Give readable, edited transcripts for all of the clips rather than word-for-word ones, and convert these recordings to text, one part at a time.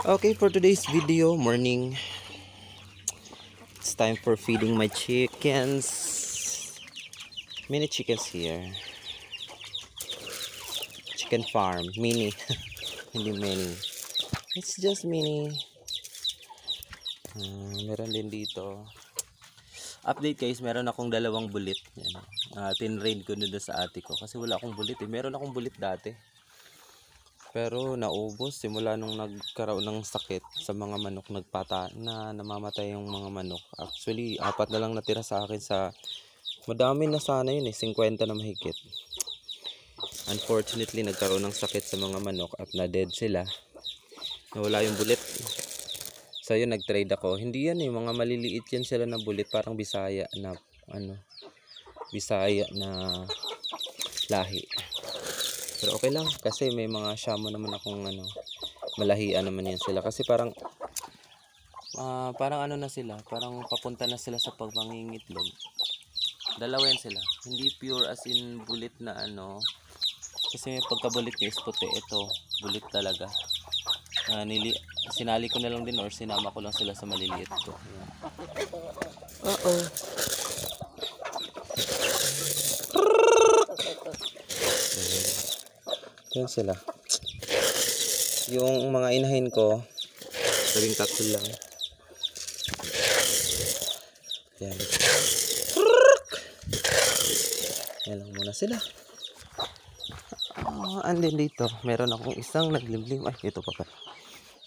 Okay, for today's video, morning. It's time for feeding my chickens. Mini chickens here. Chicken farm, mini. Hindi mini. It's just mini. Meron din dito. Update guys, meron akong dalawang bulit. Tinrain ko na doon sa ate ko. Kasi wala akong bulit eh. Meron akong bulit dati. Pero naubos simula nung nagkaroon ng sakit sa mga manok, namamatay yung mga manok. Actually, 4 na lang natira sa akin sa madami na sana yun eh, 50 na mahigit. Unfortunately, nagkaroon ng sakit sa mga manok at na-dead sila. Nawala yung bulit. So yun, nag-trade ako. Hindi yan eh, mga maliliit yan sila na bulit, parang Bisaya na Bisaya na lahi. Pero okay lang kasi may mga shamo naman akong malahian naman yan sila kasi parang ano na sila, parang papunta na sila sa pagmangingitlog. Dalawa yan sila, hindi pure as in bulit na kasi may pagkabulit niya is puti. Ito bulit talaga. Sinali ko na lang din or sinama ko lang sila sa maliliit ko. Yan sila. Yung mga inahin ko, sabing 3 lang. Yan. Yan lang muna sila. And then dito, meron akong isang naglimlim. Ay, ito pa pa.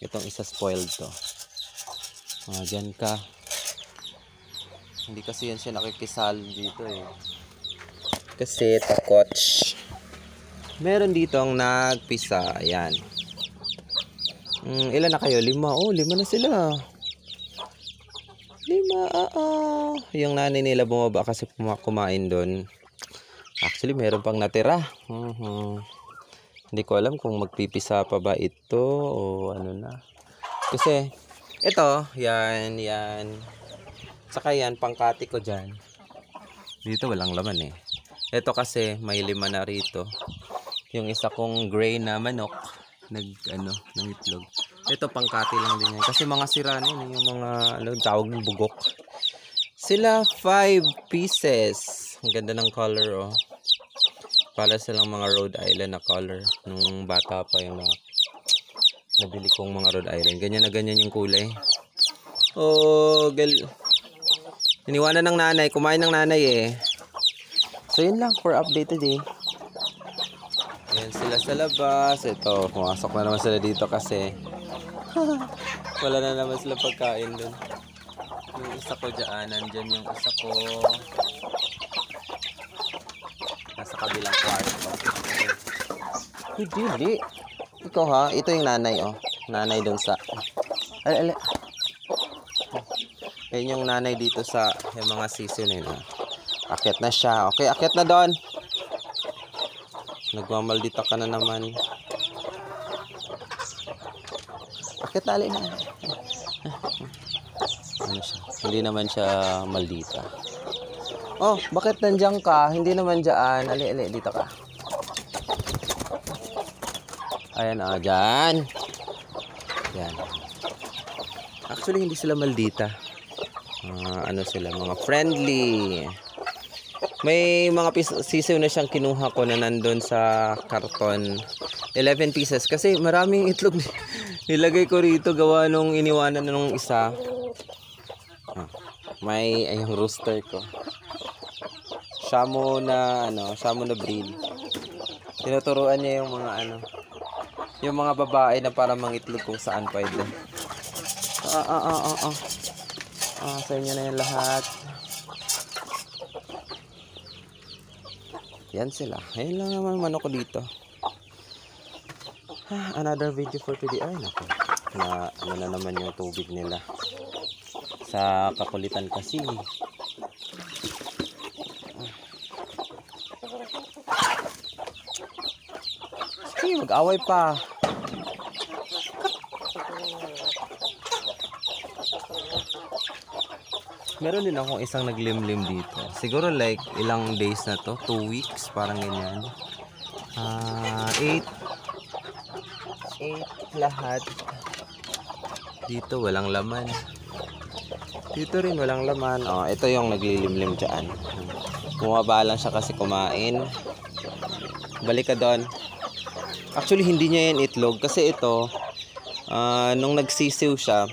Itong isa spoiled to. Dyan ka. Hindi kasi yan siya nakikisal dito eh. Kasi takot. Meron dito ang nagpisa. Ayan. Ilan na kayo? 5. Oh, 5 na sila. 5. Yung nanay nila bumaba kasi kumain doon. Actually, meron pang natira. Hindi ko alam kung magpipisa pa ba ito o ano na. Kasi, ito, yan. Saka yan, pangkati ko dyan. Dito walang laman eh. Ito kasi, may 5 na rito. Yung isa kong gray na manok ng itlog. Ito pangkati lang din yan. Kasi mga sira na yun, yung mga tawag ng bugok. Sila 5 pieces. Ang ganda ng color oh. Para silang mga Rhode Island na color. Nung bata pa yung nabili kong mga Rhode Island. Ganyan na ganyan yung kulay. Oh, iniwanan ng nanay. Kumain ng nanay eh. So yun lang for update today. Yan sila sa labas. Ito, pumasok na naman sila dito kasi wala na naman sila pagkain dun. Yung isa ko dyan, nandyan yung isa ko nasa kabilang kwarto. Hindi. Ikaw ha, ito yung nanay oh. Nanay dun sa Yan yung nanay dito sa yung mga sisiw na yun. Akyat na siya. Okay, akyat na doon. Nagmamaldita ka na naman. Bakit tali na? Ano siya? Hindi naman siya maldita. Oh, bakit nandiyan ka? Hindi naman dyan. Ali, dito ka. Ayan dyan. Yan. Actually, hindi sila maldita. Sila? Mga friendly. May mga sisiw na siyang kinuha ko na nandun sa karton. 11 pieces. Kasi maraming itlog nilagay ko rito gawa nung iniwanan na nung isa. May yung rooster ko. Shamo na breed. Tinuturuan niya yung mga yung mga babae na para mangitlog kung saan pwede. Sa inyo na yung lahat. Yan sila. Ayun lang naman manok ko dito. Another video for today. Ay naku. Na naman yung tubig nila. Sa kakulitan kasi. Sige, mag-away pa. Meron din akong isang naglimlim dito. Siguro like ilang days na to. 2 weeks. Parang ganyan. 8 lahat. Dito walang laman. Dito rin walang laman. Oh, ito yung naglilimlim dyan. Bumaba lang siya kasi kumain. Balik ka doon. Actually, hindi niya yan itlog. Kasi ito, nung nagsisiw siya,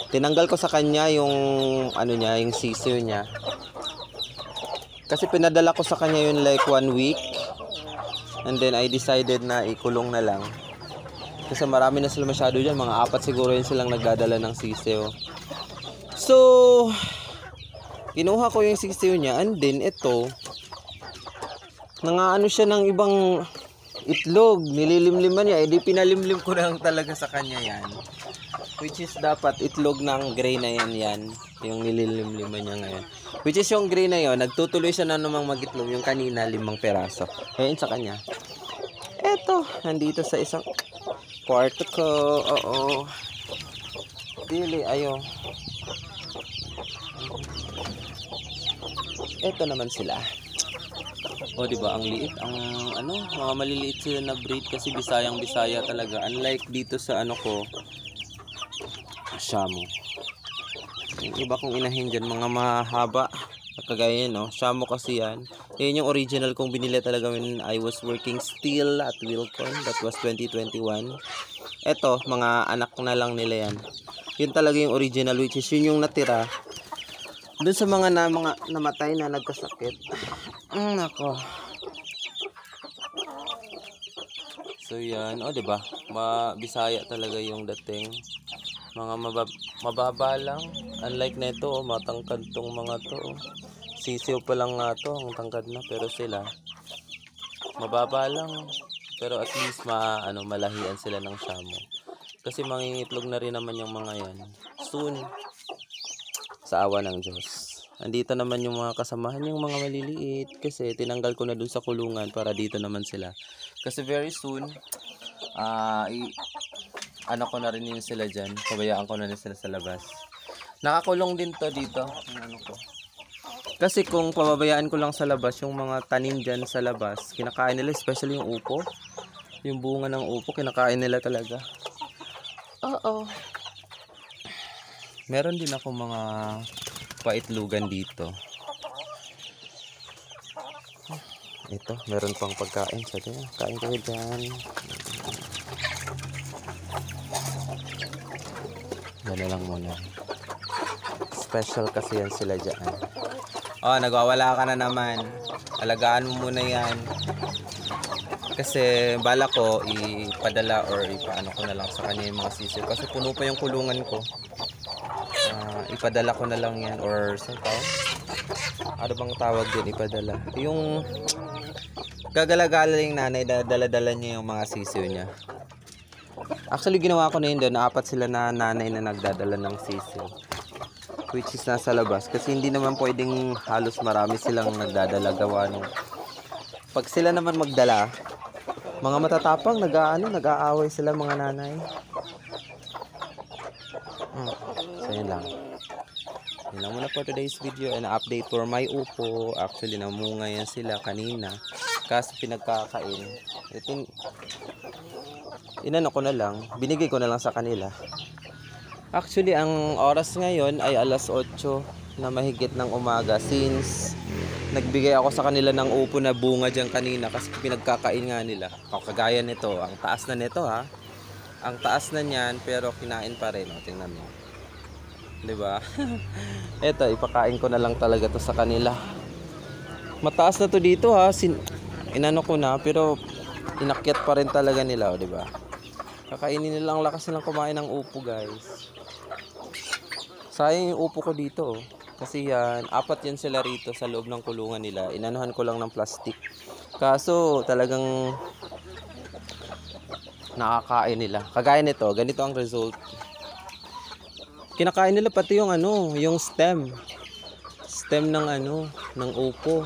tinanggal ko sa kanya yung, ano niya, yung sisiw niya. Kasi pinadala ko sa kanya yun like 1 week. And then, I decided na ikulong na lang. Kasi marami na sila masyado dyan. Mga 4 siguro yun silang nagdadala ng sisiw. So, kinuha ko yung sisiw niya. And then, ito, nangaano siya ng ibang itlog. Nililimliman niya. Di pinalimlim ko lang talaga sa kanya yan. Which is dapat itlog ng gray na yan. Yung nililimliman niya ngayon. Which is yung gray na yon, nagtutuloy siya na namang mag-itlog. Yung kanina, 5 peraso. Ayun sa kanya. Eto, nandito sa isang kwarto ko. Oo. Dili, ayo. Eto naman sila. O, diba, ang liit. Ang, mga maliliit sila na breed kasi Bisayang-Bisaya talaga. Unlike dito sa ko, Shamo. Yung iba kong inahin dyan, mga mahaba. Kagaya no, Shamo kasi yan. Yan yung original kong binili talaga when I was working still at Wilcon. That was 2021. Eto, mga anak na lang nila yan. Yun talaga yung original, which is yun yung natira. Doon sa mga namatay na nagkasakit. Nako. So yan, diba? Bisaya talaga yung dating. Mga mababa lang. Unlike nito, matangkad tong mga to. Sisiw pa lang nga to, ang tangkad na. Pero sila, mababa lang. Pero at least malahian sila ng Shamo. Kasi mangingitlog na rin naman yung mga yan. Soon. Sa awa ng Diyos. Andito naman yung mga kasamahan, yung mga maliliit. Kasi tinanggal ko na dun sa kulungan para dito naman sila. Kasi very soon, ko na rin yun sila dyan. Pabayaan ko na rin sila sa labas. Nakakulong din to dito. Ko. Kasi kung pababayaan ko lang sa labas, yung mga tanim dyan sa labas, kinakain nila, especially yung upo. Yung bunga ng upo, kinakain nila talaga. Oo. Meron din ako mga paitlugan dito. Ito, meron pang pagkain. Sige, kain kayo dyan. Gano'n lang muna. Special kasi yan sila dyan. Nagwawala ka na naman. Alagaan mo muna yan. Kasi bala ko ipadala or ipaano ko na lang sa kanya yung mga sisiw. Kasi puno pa yung kulungan ko. Ipadala ko na lang yan or saan tawag? Ano bang tawag din ipadala? Yung gagala-gala yung nanay, dala-dala niya yung mga sisiw niya. Actually ginawa ko na yun doon, 4 sila na nanay na nagdadala ng sisiw. Which is nasa labas. Kasi hindi naman pwedeng halos marami silang nagdadala gawa nung. Pag sila naman magdala, mga matatapang, nag-aaway sila mga nanay. So yun lang. Yun lang muna for today's video and update for my upo. Actually namunga yan sila kanina. Kasi pinagkakain. Ito, inano ko na lang, binigay ko na lang sa kanila. Actually ang oras ngayon ay alas 8 na mahigit ng umaga since nagbigay ako sa kanila ng upo na bunga dyan kanina kasi pinagkakain nga nila. Kagaya nito, ang taas na nito ha. Ang taas na niyan pero kinain pa rin. Tingnan mo. 'Di ba? Ito, ipakain ko na lang talaga to sa kanila. Mataas na to dito ha. Inano ko na pero inakyat pa rin talaga nila, 'di ba? Kakainin nila, ang lakas nilang kumain ng upo, guys. Sayang yung upo ko dito. Kasi yan, 4 yan sila rito sa loob ng kulungan nila. Inanuhan ko lang ng plastic. Kaso talagang nakakain nila. Kagaya nito, ganito ang result. Kinakain nila pati yung yung stem. Stem ng ng upo.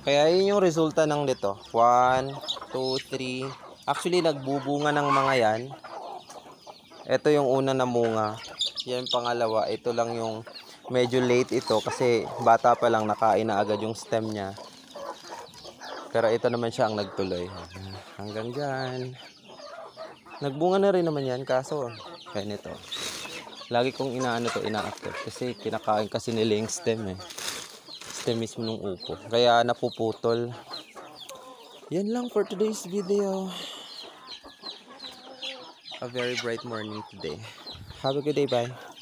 Kaya yun yung resulta ng dito. 1, 2, 3. Actually nagbubunga ng mga yan. Ito yung una na munga. Yan pangalawa. Ito lang yung medyo late ito kasi bata pa lang nakain na agad yung stem niya. Pero ito naman siya ang nagtuloy. Hanggang dyan. Nagbunga na rin naman yan kaso Kaya nito. Lagi kong inaano to, ina-active. Kasi kinakain kasi nila yung stem eh. Stem mismo ng upo. Kaya napuputol. Yan lang for today's video. A very bright morning today. Have a good day, bye.